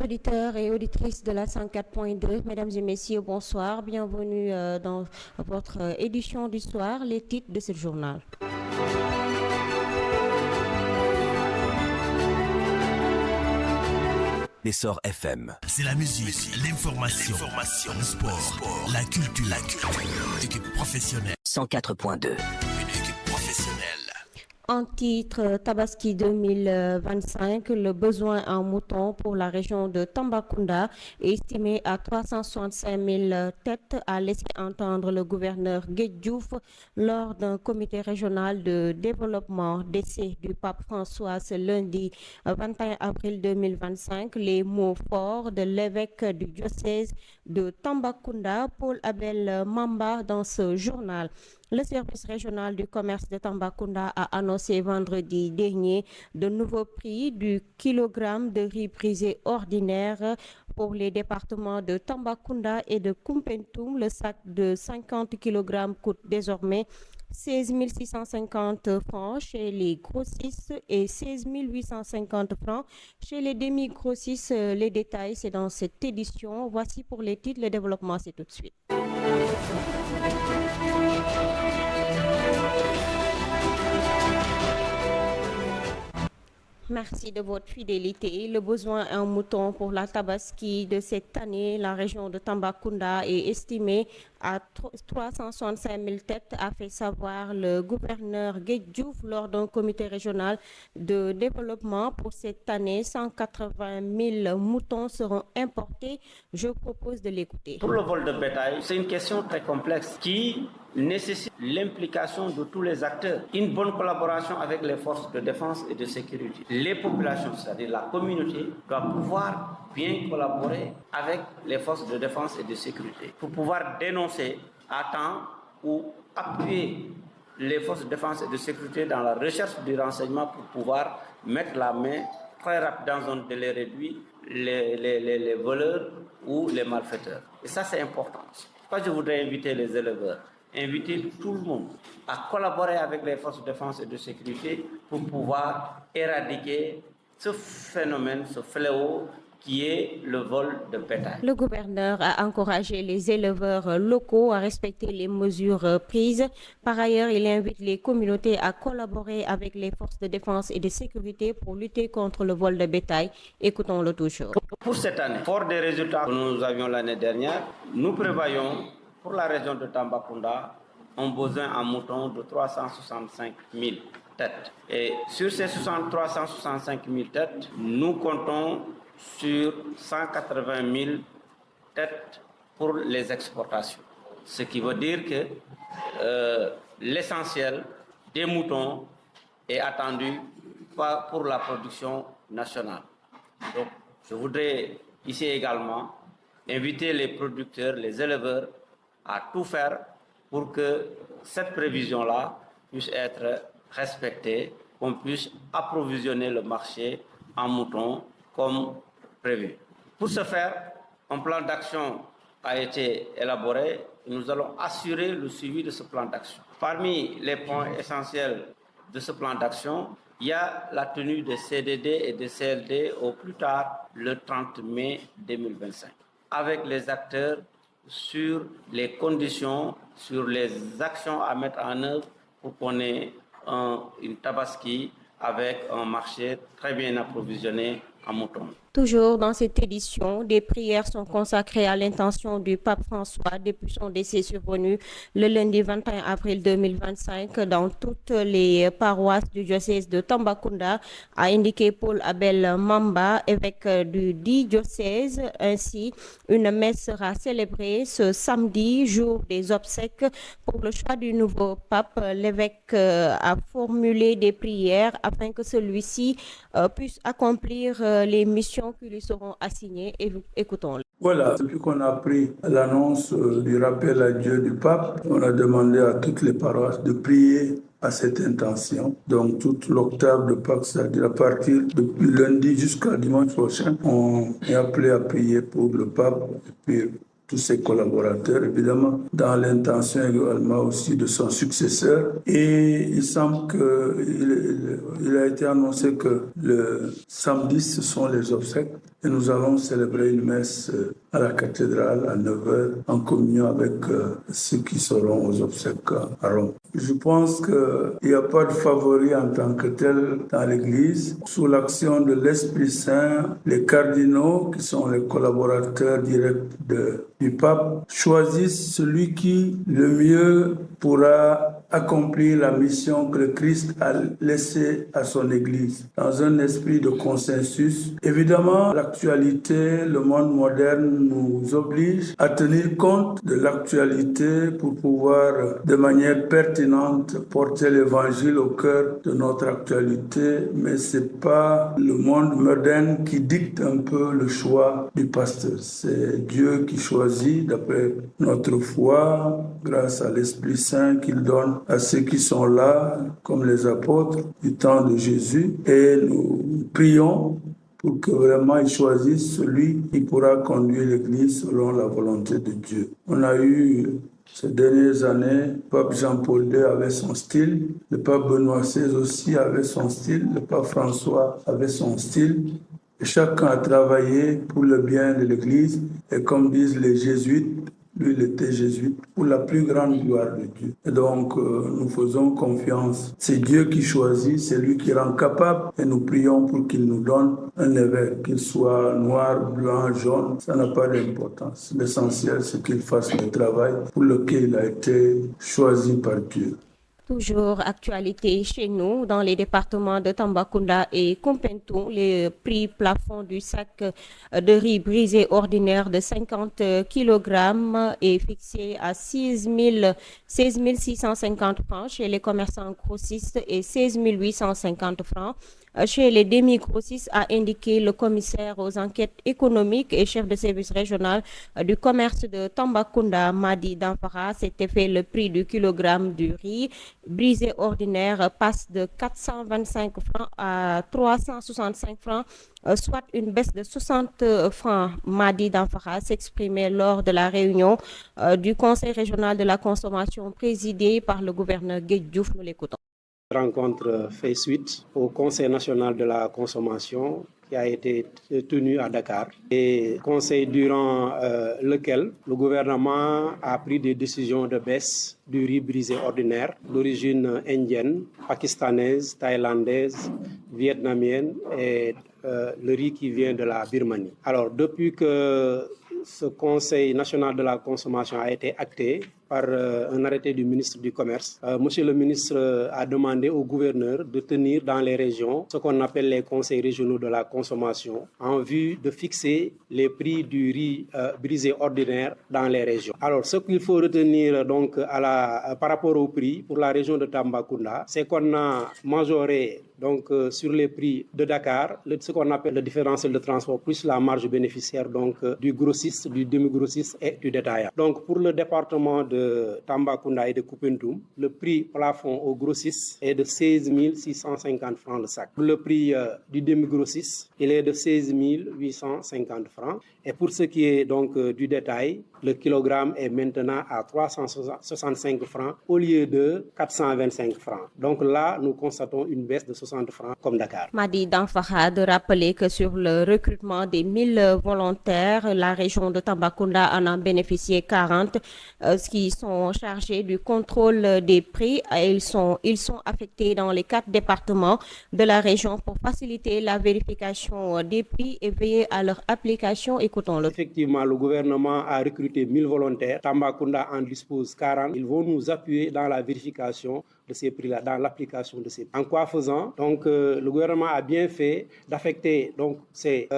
auditeurs et auditrices de la 104.2, mesdames et messieurs, bonsoir. Bienvenue dans votre édition du soir, les titres de ce journal. L'essor FM. C'est la musique, l'information, le sport, la culture. Équipe professionnelle. 104.2. Une équipe professionnelle. En titre Tabaski 2025, le besoin en moutons pour la région de Tambacounda est estimé à 365 000 têtes, a laissé entendre le gouverneur Guedjouf lors d'un comité régional de développement. Décès du pape François ce lundi 21 avril 2025. Les mots forts de l'évêque du diocèse de Tambacounda, Paul Abel Mamba, dans ce journal. Le service régional du commerce de Tambacounda a annoncé vendredi dernier de nouveaux prix du kilogramme de riz brisé ordinaire pour les départements de Tambacounda et de Koumpentoum. Le sac de 50 kg coûte désormais 16 650 francs chez les grossistes et 16 850 francs chez les demi-grossistes. Les détails, c'est dans cette édition. Voici pour les titres. Le développement, c'est tout de suite. Merci de votre fidélité. Le besoin en mouton pour la Tabaski de cette année, la région de Tambacounda est estimé à 365 000 têtes, a fait savoir le gouverneur Guedjouf lors d'un comité régional de développement. Pour cette année, 180 000 moutons seront importés. Je propose de l'écouter. Pour le vol de bétail, c'est une question très complexe qui nécessite l'implication de tous les acteurs, une bonne collaboration avec les forces de défense et de sécurité. Les populations, c'est-à-dire la communauté, doivent pouvoir bien collaborer avec les forces de défense et de sécurité pour pouvoir dénoncer à temps ou appuyer les forces de défense et de sécurité dans la recherche du renseignement pour pouvoir mettre la main très rapide dans un délai réduit les voleurs ou les malfaiteurs. Et ça, c'est important. Pourquoi je voudrais inviter les éleveurs, inviter tout le monde à collaborer avec les forces de défense et de sécurité pour pouvoir éradiquer ce phénomène, ce fléau qui est le vol de bétail. Le gouverneur a encouragé les éleveurs locaux à respecter les mesures prises. Par ailleurs, il invite les communautés à collaborer avec les forces de défense et de sécurité pour lutter contre le vol de bétail. Écoutons-le toujours. Pour cette année, fort des résultats que nous avions l'année dernière, nous prévoyons pour la région de Tambacounda un besoin en moutons de 365 000 têtes. Et sur ces 365 000 têtes, nous comptons sur 180 000 têtes pour les exportations. Ce qui veut dire que l'essentiel des moutons est attendu pour la production nationale. Donc, je voudrais ici également inviter les producteurs, les éleveurs à tout faire pour que cette prévision-là puisse être respectée, qu'on puisse approvisionner le marché en moutons comme prévu. Pour ce faire, un plan d'action a été élaboré et nous allons assurer le suivi de ce plan d'action. Parmi les points essentiels de ce plan d'action, il y a la tenue de CDD et de CLD au plus tard le 30 mai 2025, avec les acteurs sur les conditions, sur les actions à mettre en œuvre pour qu'on ait une Tabaski avec un marché très bien approvisionné en moutons. Toujours dans cette édition, des prières sont consacrées à l'intention du pape François depuis son décès survenu le lundi 21 avril 2025 dans toutes les paroisses du diocèse de Tambacounda, a indiqué Paul Abel Mamba, évêque du dit diocèse. Ainsi, une messe sera célébrée ce samedi, jour des obsèques. Pour le choix du nouveau pape, l'évêque a formulé des prières afin que celui-ci puisse accomplir les missions qui lui seront assignées. Écoutons-le. Voilà, depuis qu'on a pris l'annonce du rappel à Dieu du pape, on a demandé à toutes les paroisses de prier à cette intention. Donc toute l'octave de Pâques, c'est-à-dire à partir depuis lundi jusqu'à dimanche prochain, on est appelé à prier pour le pape et puis tous ses collaborateurs, évidemment, dans l'intention également aussi de son successeur. Et il semble qu'il a été annoncé que le samedi, ce sont les obsèques. et nous allons célébrer une messe à la cathédrale à 9h en communion avec ceux qui seront aux obsèques à Rome. Je pense qu'il n'y a pas de favori en tant que tel dans l'Église. Sous l'action de l'Esprit Saint, les cardinaux, qui sont les collaborateurs directs du pape, choisissent celui qui le mieux pourra accomplir la mission que le Christ a laissée à son Église, dans un esprit de consensus. Évidemment, l'actualité, le monde moderne nous oblige à tenir compte de l'actualité pour pouvoir, de manière pertinente, porter l'Évangile au cœur de notre actualité, mais c'est pas le monde moderne qui dicte un peu le choix du pasteur. C'est Dieu qui choisit d'après notre foi, grâce à l'Esprit Saint qu'il donne à ceux qui sont là, comme les apôtres du temps de Jésus, et nous prions pour que vraiment ils choisissent celui qui pourra conduire l'Église selon la volonté de Dieu. On a eu ces dernières années, le pape Jean-Paul II avait son style, le pape Benoît XVI aussi avait son style, le pape François avait son style. Et chacun a travaillé pour le bien de l'Église, et comme disent les jésuites, lui, il était jésuite, pour la plus grande gloire de Dieu. Et donc, nous faisons confiance. C'est Dieu qui choisit, c'est lui qui rend capable. Et nous prions pour qu'il nous donne un évêque, qu'il soit noir, blanc, jaune. Ça n'a pas d'importance. L'essentiel, c'est qu'il fasse le travail pour lequel il a été choisi par Dieu. Toujours actualité chez nous, dans les départements de Tambacounda et Kumpentou, le prix plafond du sac de riz brisé ordinaire de 50 kg est fixé à 16 650 francs chez les commerçants grossistes et 16 850 francs chez les demi-grossistes, a indiqué le commissaire aux enquêtes économiques et chef de service régional du commerce de Tambacounda, Madi Danfara. Cet effet, le prix du kilogramme du riz brisé ordinaire passe de 425 francs à 365 francs, soit une baisse de 60 francs. Madi Danfara s'exprimait lors de la réunion du Conseil régional de la consommation présidée par le gouverneur Guèye Diouf. Nous l'écoutons. La rencontre fait suite au Conseil national de la consommation qui a été tenu à Dakar. Et conseil durant lequel le gouvernement a pris des décisions de baisse du riz brisé ordinaire d'origine indienne, pakistanaise, thaïlandaise, vietnamienne et le riz qui vient de la Birmanie. Alors, depuis que ce Conseil national de la consommation a été acté par un arrêté du ministre du Commerce, Monsieur le ministre a demandé au gouverneur de tenir dans les régions ce qu'on appelle les conseils régionaux de la consommation en vue de fixer les prix du riz brisé ordinaire dans les régions. Alors, ce qu'il faut retenir donc par rapport au prix pour la région de Tambacounda, c'est qu'on a majoré donc sur les prix de Dakar, ce qu'on appelle le différentiel de transport plus la marge bénéficiaire donc du grossiste, du demi-grossiste et du détaillant. Donc pour le département de Tambacounda et de Kumpentou, le prix plafond au grossiste est de 16 650 francs le sac. Pour le prix du demi-grossiste, il est de 16 850 francs. Et pour ce qui est donc du détail, le kilogramme est maintenant à 365 francs au lieu de 425 francs. Donc là, nous constatons une baisse de 60 francs comme Dakar. Madi Danfara de rappeler que sur le recrutement des 1000 volontaires, la région de Tambacounda en a bénéficié 40, qui sont chargés du contrôle des prix. Ils sont affectés dans les 4 départements de la région pour faciliter la vérification des prix et veiller à leur application. Écoutons-le. Effectivement, le gouvernement a recruté 1000 volontaires. Tambacounda en dispose 40. Ils vont nous appuyer dans la vérification de ces prix-là, dans l'application de ces prix. En quoi faisant, donc, le gouvernement a bien fait d'affecter donc ces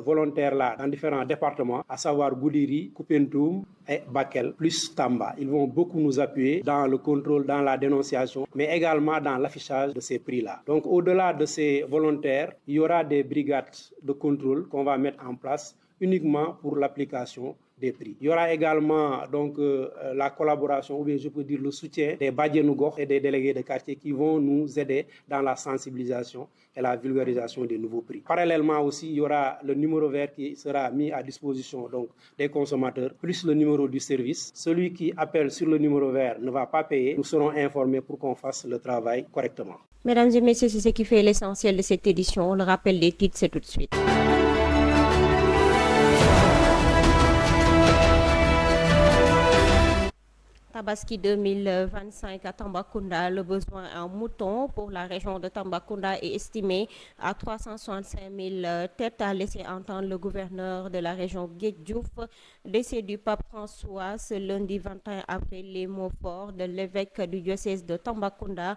volontaires-là dans différents départements, à savoir Goudiri, Kumpentou et Bakel, plus Tamba. Ils vont beaucoup nous appuyer dans le contrôle, dans la dénonciation, mais également dans l'affichage de ces prix-là. Donc, au-delà de ces volontaires, il y aura des brigades de contrôle qu'on va mettre en place uniquement pour l'application des prix. Il y aura également donc la collaboration, ou bien je peux dire le soutien des Badjenougor et des délégués de quartier qui vont nous aider dans la sensibilisation et la vulgarisation des nouveaux prix. Parallèlement aussi, il y aura le numéro vert qui sera mis à disposition donc des consommateurs, plus le numéro du service. Celui qui appelle sur le numéro vert ne va pas payer. Nous serons informés pour qu'on fasse le travail correctement. Mesdames et messieurs, c'est ce qui fait l'essentiel de cette édition. Le rappel des titres, c'est tout de suite. Tabaski 2025 à Tambacounda, le besoin en moutons pour la région de Tambacounda est estimé à 365 000 têtes, a laissé entendre le gouverneur de la région Guédiouf. Décès du pape François ce lundi 21 avril, les mots forts de l'évêque du diocèse de Tambacounda,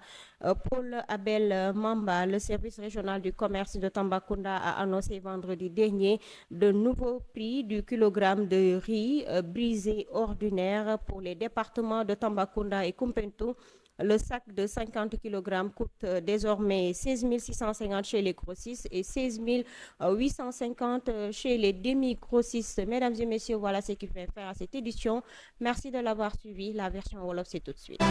Paul Abel Mamba. Le service régional du commerce de Tambacounda a annoncé vendredi dernier de nouveaux prix du kilogramme de riz brisé ordinaire pour les départements de Tambacounda et Koumpentoum. Le sac de 50 kg coûte désormais 16 650 chez les grossistes et 16 850 chez les demi-grossistes. Mesdames et messieurs, voilà ce qu'il fait faire à cette édition. Merci de l'avoir suivi. La version Wolof, c'est tout de suite.